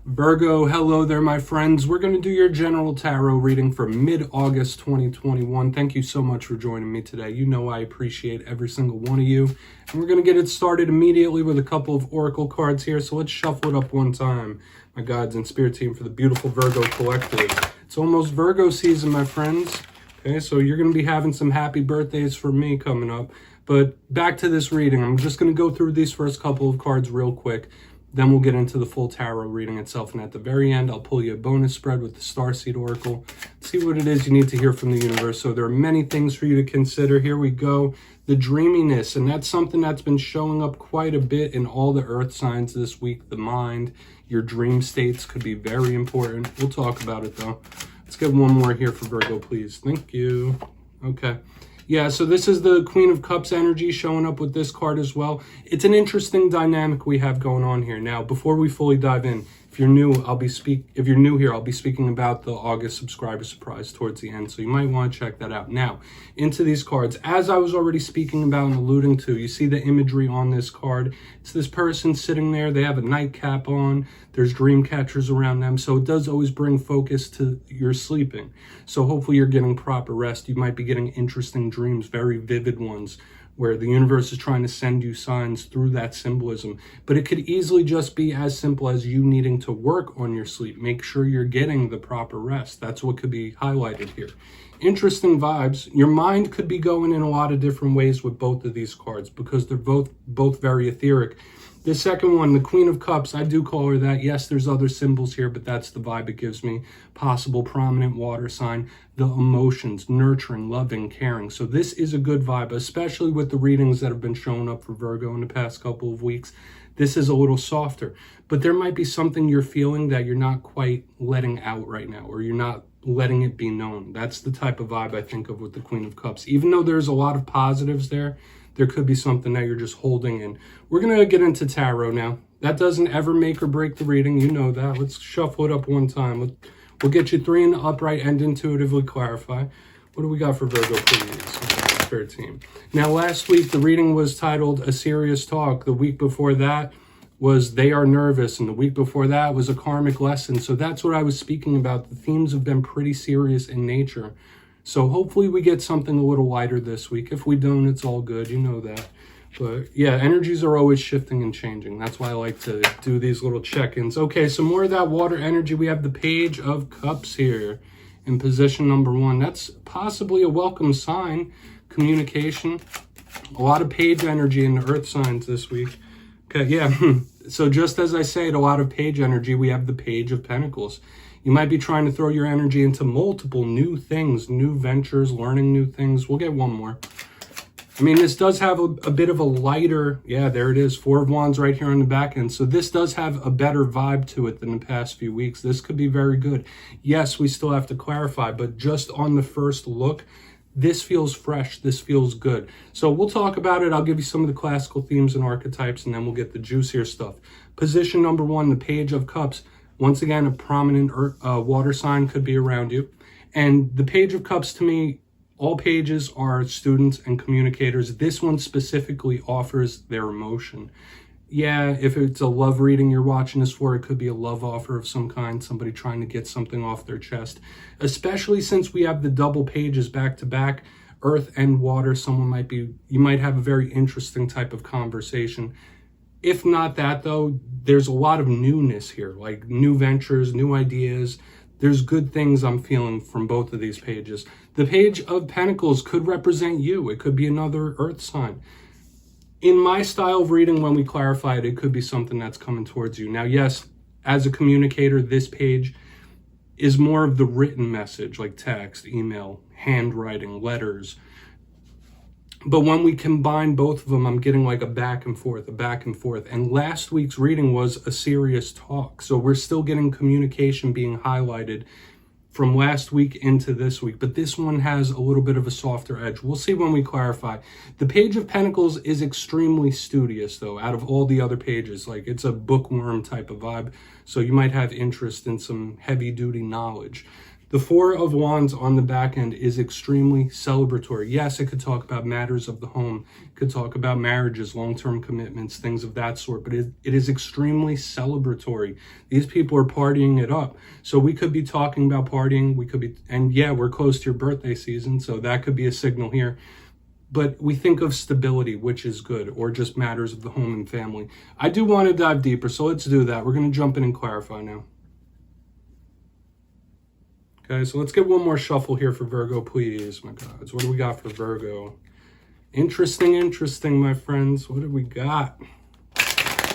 Virgo, hello there, my friends. We're going to do your general tarot reading for mid-August 2021. Thank you so much for joining me today. You know I appreciate every single one of you. And we're going to get it started immediately with a couple of oracle cards here. So let's shuffle it up one time, my guides and spirit team, for the beautiful Virgo collective. It's almost Virgo season, my friends. Okay, so you're going to be having some happy birthdays for me coming up. But back to this reading. I'm just going to go through these first couple of cards real quick. Then we'll get into the full tarot reading itself. And at the very end, I'll pull you a bonus spread with the starseed oracle. See what it is you need to hear from the universe. So there are many things for you to consider. Here we go. The dreaminess. And that's something that's been showing up quite a bit in all the earth signs this week. The mind, your dream states could be very important. We'll talk about it though. Let's get one more here for Virgo, please. Thank you. Okay. Yeah, so this is the Queen of Cups energy showing up with this card as well. It's an interesting dynamic we have going on here. Now, before we fully dive in, if you're new here, I'll be speaking about the August subscriber surprise towards the end, so you might want to check that out. Now, into these cards. As I was already speaking about and alluding to, you see the imagery on this card. It's this person sitting there. They have a nightcap on. There's dream catchers around them, so it does always bring focus to your sleeping. So hopefully you're getting proper rest. You might be getting interesting dreams, very vivid ones, where the universe is trying to send you signs through that symbolism. But it could easily just be as simple as you needing to work on your sleep. Make sure you're getting the proper rest. That's what could be highlighted here. Interesting vibes. Your mind could be going in a lot of different ways with both of these cards because they're both very etheric. The second one, the Queen of Cups, I do call her that. Yes, there's other symbols here, but that's the vibe it gives me. Possible prominent water sign, the emotions, nurturing, loving, caring. So this is a good vibe, especially with the readings that have been showing up for Virgo in the past couple of weeks. This is a little softer, but there might be something you're feeling that you're not quite letting out right now, or you're not letting it be known. That's the type of vibe I think of with the Queen of Cups. Even though there's a lot of positives there could be something that you're just holding in. We're going to get into tarot now. That doesn't ever make or break the reading. You know that. Let's shuffle it up one time. We'll get you 3 in the upright and intuitively clarify. What do we got for Virgo, please? Spirit team. Now, last week, the reading was titled A Serious Talk. The week before that was They Are Nervous. And the week before that was A Karmic Lesson. So that's what I was speaking about. The themes have been pretty serious in nature. So hopefully we get something a little lighter this week. If we don't, it's all good. You know that. But yeah, energies are always shifting and changing. That's why I like to do these little check-ins. Okay, so more of that water energy. We have the Page of Cups here in position number 1. That's possibly a welcome sign. Communication. A lot of page energy in the earth signs this week. Okay, yeah. So just as I say, a lot of page energy, we have the Page of Pentacles. You might be trying to throw your energy into multiple new things, new ventures, learning new things. We'll get one more. I mean, this does have a bit of a lighter, yeah, there it is, 4 of Wands right here on the back end. So this does have a better vibe to it than the past few weeks. This could be very good. Yes, we still have to clarify, but just on the first look, this feels fresh. This feels good. So we'll talk about it. I'll give you some of the classical themes and archetypes, and then we'll get the juicier stuff. Position number 1, the Page of Cups. Once again, a prominent water sign could be around you. And the Page of Cups, to me, all pages are students and communicators. This one specifically offers their emotion. Yeah, if it's a love reading you're watching this for, it could be a love offer of some kind, somebody trying to get something off their chest. Especially since we have the double pages back to back, earth and water, you might have a very interesting type of conversation. If not that, though, there's a lot of newness here, like new ventures, new ideas. There's good things I'm feeling from both of these pages. The Page of Pentacles could represent you. It could be another earth sign. In my style of reading, when we clarify it, it could be something that's coming towards you. Now, yes, as a communicator, this page is more of the written message, like text, email, handwriting, letters. But when we combine both of them, I'm getting like a back and forth. And last week's reading was a serious talk. So we're still getting communication being highlighted from last week into this week. But this one has a little bit of a softer edge. We'll see when we clarify. The Page of Pentacles is extremely studious, though, out of all the other pages. Like, it's a bookworm type of vibe. So you might have interest in some heavy-duty knowledge. The Four of Wands on the back end is extremely celebratory. Yes, it could talk about matters of the home. It could talk about marriages, long-term commitments, things of that sort. But it is extremely celebratory. These people are partying it up. So we could be talking about partying. We could be, and yeah, we're close to your birthday season. So that could be a signal here. But we think of stability, which is good, or just matters of the home and family. I do want to dive deeper, so let's do that. We're going to jump in and clarify now. Okay, so let's get one more shuffle here for Virgo, please, my gods. What do we got for Virgo? Interesting, my friends. What do we got?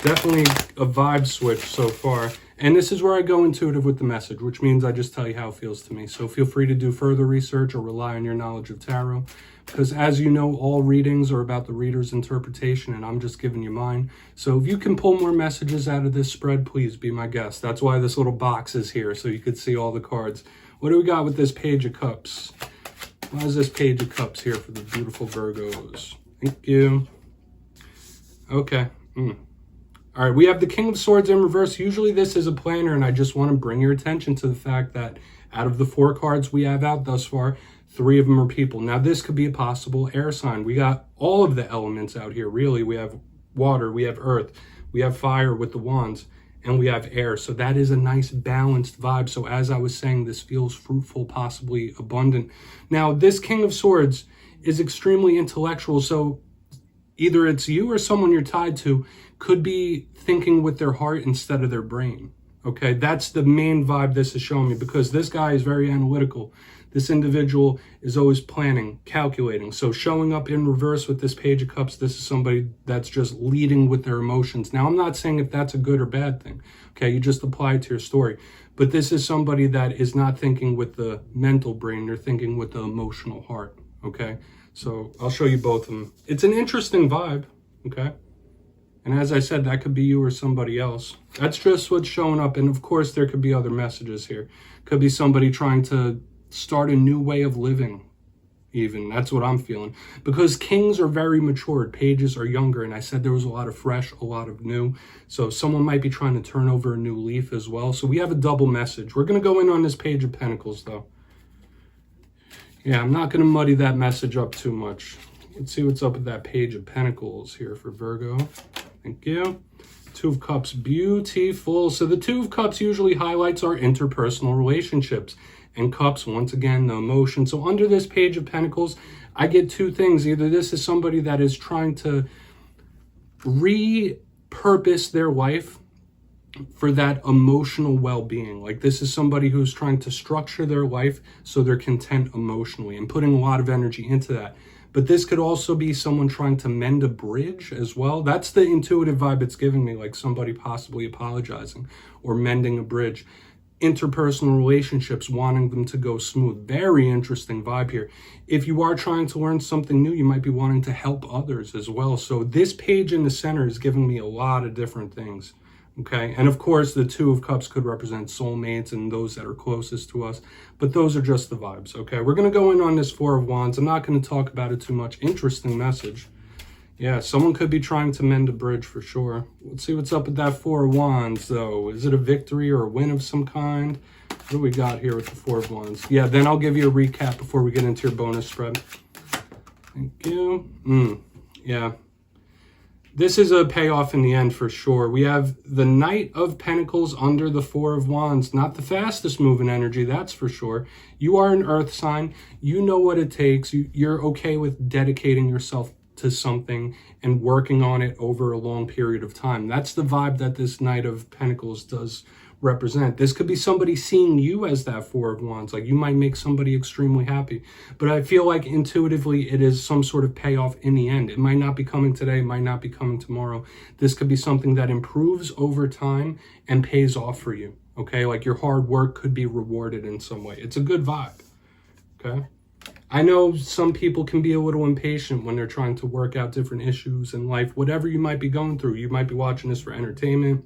Definitely a vibe switch so far. And this is where I go intuitive with the message, which means I just tell you how it feels to me. So feel free to do further research or rely on your knowledge of tarot. Because as you know, all readings are about the reader's interpretation, and I'm just giving you mine. So if you can pull more messages out of this spread, please be my guest. That's why this little box is here, so you could see all the cards. What do we got with this Page of Cups? Why is this Page of Cups here for the beautiful Virgos? Thank you. Okay. All right, we have the King of Swords in reverse. Usually this is a planner, and I just want to bring your attention to the fact that out of the 4 cards we have out thus far, 3 of them are people. Now, this could be a possible air sign. We got all of the elements out here, really. We have water, we have earth, we have fire with the wands, and we have air. So that is a nice balanced vibe. So as I was saying, this feels fruitful, possibly abundant. Now, this King of Swords is extremely intellectual. So either it's you or someone you're tied to could be thinking with their heart instead of their brain. Okay, that's the main vibe this is showing me, because this guy is very analytical. This individual is always planning, calculating. So showing up in reverse with this Page of Cups, this is somebody that's just leading with their emotions. Now, I'm not saying if that's a good or bad thing. Okay, you just apply it to your story. But this is somebody that is not thinking with the mental brain. They're thinking with the emotional heart. Okay, so I'll show you both of them. It's an interesting vibe. Okay. And as I said, that could be you or somebody else. That's just what's showing up. And of course, there could be other messages here. Could be somebody trying to start a new way of living, even. That's what I'm feeling. Because kings are very matured. Pages are younger. And I said there was a lot of fresh, a lot of new. So someone might be trying to turn over a new leaf as well. So we have a double message. We're going to go in on this Page of Pentacles, though. Yeah, I'm not going to muddy that message up too much. Let's see what's up with that Page of Pentacles here for Virgo. Thank you. 2 of Cups, beautiful. So the 2 of Cups usually highlights our interpersonal relationships. And Cups, once again, the emotion. So under this Page of Pentacles, I get 2 things. Either this is somebody that is trying to repurpose their life for that emotional well-being. Like this is somebody who's trying to structure their life so they're content emotionally and putting a lot of energy into that. But this could also be someone trying to mend a bridge as well. That's the intuitive vibe it's giving me, like somebody possibly apologizing or mending a bridge. Interpersonal relationships, wanting them to go smooth. Very interesting vibe here. If you are trying to learn something new, you might be wanting to help others as well. So this page in the center is giving me a lot of different things. Okay, and of course the 2 of Cups could represent soulmates and those that are closest to us, but those are just the vibes. Okay, we're going to go in on this 4 of Wands. I'm not going to talk about it too much. Interesting message. Yeah, someone could be trying to mend a bridge for sure. Let's see what's up with that 4 of Wands, though. Is it a victory or a win of some kind? What do we got here with the 4 of Wands? Yeah, then I'll give you a recap before we get into your bonus spread. Thank you. Yeah. This is a payoff in the end for sure. We have the Knight of Pentacles under the 4 of Wands. Not the fastest moving energy, that's for sure. You are an earth sign. You know what it takes. You're okay with dedicating yourself to something and working on it over a long period of time. That's the vibe that this Knight of Pentacles does represent. This could be somebody seeing you as that 4 of Wands. Like you might make somebody extremely happy. But I feel like intuitively it is some sort of payoff in the end. It might not be coming today, might not be coming tomorrow. This could be something that improves over time and pays off for you. Okay, like your hard work could be rewarded in some way. It's a good vibe. Okay. I know some people can be a little impatient when they're trying to work out different issues in life, whatever you might be going through. You might be watching this for entertainment,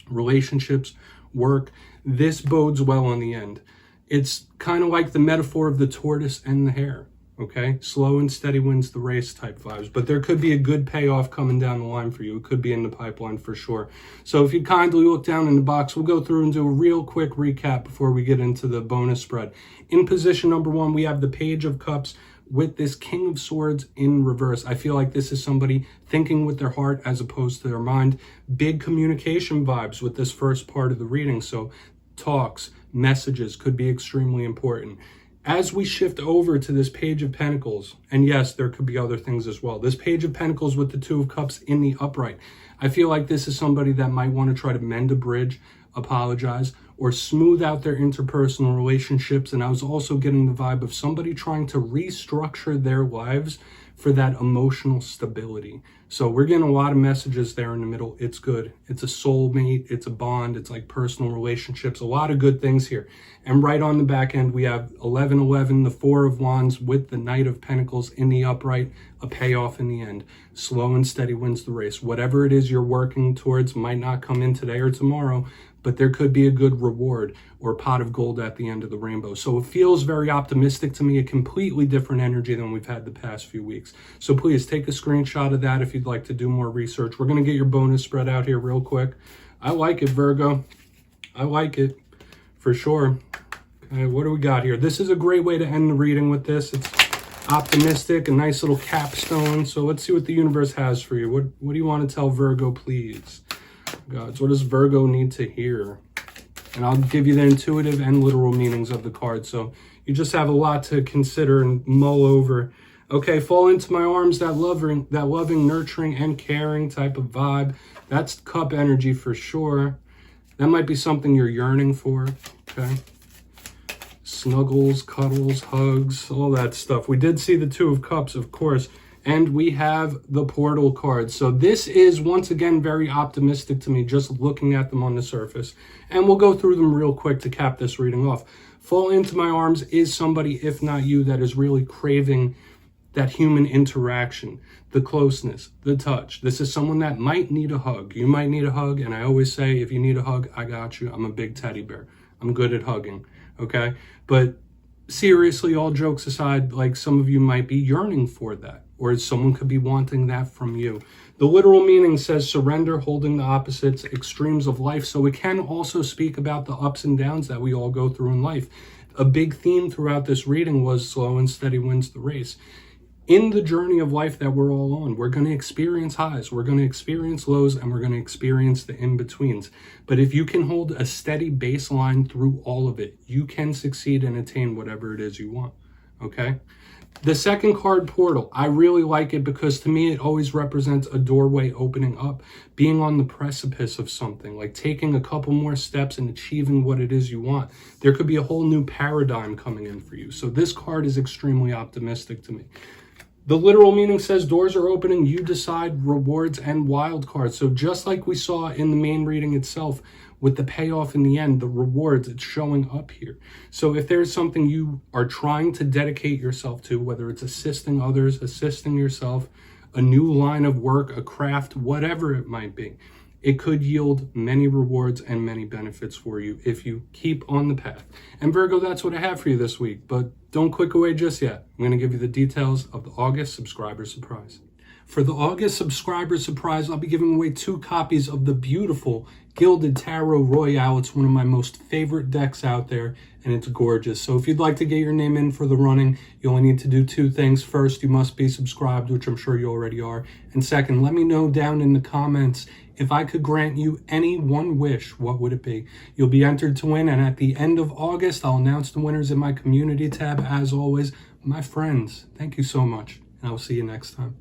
relationships, work. This bodes well in the end. It's kind of like the metaphor of the tortoise and the hare. Okay, slow and steady wins the race type vibes, but there could be a good payoff coming down the line for you. It could be in the pipeline for sure. So if you'd kindly look down in the box, we'll go through and do a real quick recap before we get into the bonus spread. In position number 1, we have the Page of Cups with this King of Swords in reverse. I feel like this is somebody thinking with their heart as opposed to their mind. Big communication vibes with this first part of the reading. So talks, messages could be extremely important. As we shift over to this Page of Pentacles, and yes, there could be other things as well. This Page of Pentacles with the Two of Cups in the upright. I feel like this is somebody that might want to try to mend a bridge, apologize, or smooth out their interpersonal relationships. And I was also getting the vibe of somebody trying to restructure their lives for that emotional stability. So we're getting a lot of messages there in the middle. It's good. It's a soulmate. It's a bond. It's like personal relationships. A lot of good things here. And right on the back end, we have 11-11, the Four of Wands with the Knight of Pentacles in the upright, a payoff in the end. Slow and steady wins the race. Whatever it is you're working towards might not come in today or tomorrow, but there could be a good reward or pot of gold at the end of the rainbow. So it feels very optimistic to me, a completely different energy than we've had the past few weeks. So please take a screenshot of that if you'd like to do more research. We're going to get your bonus spread out here real quick. I like it, Virgo. I like it for sure. Okay, what do we got here? This is a great way to end the reading with this. It's optimistic, a nice little capstone. So let's see what the universe has for you. What do you want to tell Virgo, please? Gods, what does Virgo need to hear? And I'll give you the intuitive and literal meanings of the card, so you just have a lot to consider and mull over. Okay, fall into my arms, that loving, nurturing, and caring type of vibe. That's cup energy for sure. That might be something you're yearning for, okay? Snuggles, cuddles, hugs, all that stuff. We did see the Two of Cups, of course. And we have the Portal card. So this is, once again, very optimistic to me, just looking at them on the surface. And we'll go through them real quick to cap this reading off. Fall into my arms is somebody, if not you, that is really craving that human interaction, the closeness, the touch. This is someone that might need a hug. You might need a hug. And I always say, if you need a hug, I got you. I'm a big teddy bear. I'm good at hugging. Okay? But seriously, all jokes aside, like some of you might be yearning for that. Or someone could be wanting that from you. The literal meaning says surrender, holding the opposites, extremes of life. So it can also speak about the ups and downs that we all go through in life. A big theme throughout this reading was slow and steady wins the race. In the journey of life that we're all on, we're going to experience highs, we're going to experience lows, and we're going to experience the in-betweens. But if you can hold a steady baseline through all of it, you can succeed and attain whatever it is you want, okay? The second card, Portal, I really like it because to me it always represents a doorway opening up, being on the precipice of something, like taking a couple more steps and achieving what it is you want. There could be a whole new paradigm coming in for you. So this card is extremely optimistic to me. The literal meaning says doors are opening, you decide, rewards, and wild cards. So just like we saw in the main reading itself, with the payoff in the end, the rewards, it's showing up here. So if there's something you are trying to dedicate yourself to, whether it's assisting others, assisting yourself, a new line of work, a craft, whatever it might be, it could yield many rewards and many benefits for you if you keep on the path. And Virgo, that's what I have for you this week, but don't click away just yet. I'm going to give you the details of the August subscriber surprise. For the August subscriber surprise, I'll be giving away 2 copies of the beautiful Gilded Tarot Royale. It's one of my most favorite decks out there, and it's gorgeous. So if you'd like to get your name in for the running, you only need to do 2 things. First, you must be subscribed, which I'm sure you already are. And second, let me know down in the comments, if I could grant you any one wish, what would it be? You'll be entered to win, and at the end of August, I'll announce the winners in my community tab. As always, my friends, thank you so much, and I'll see you next time.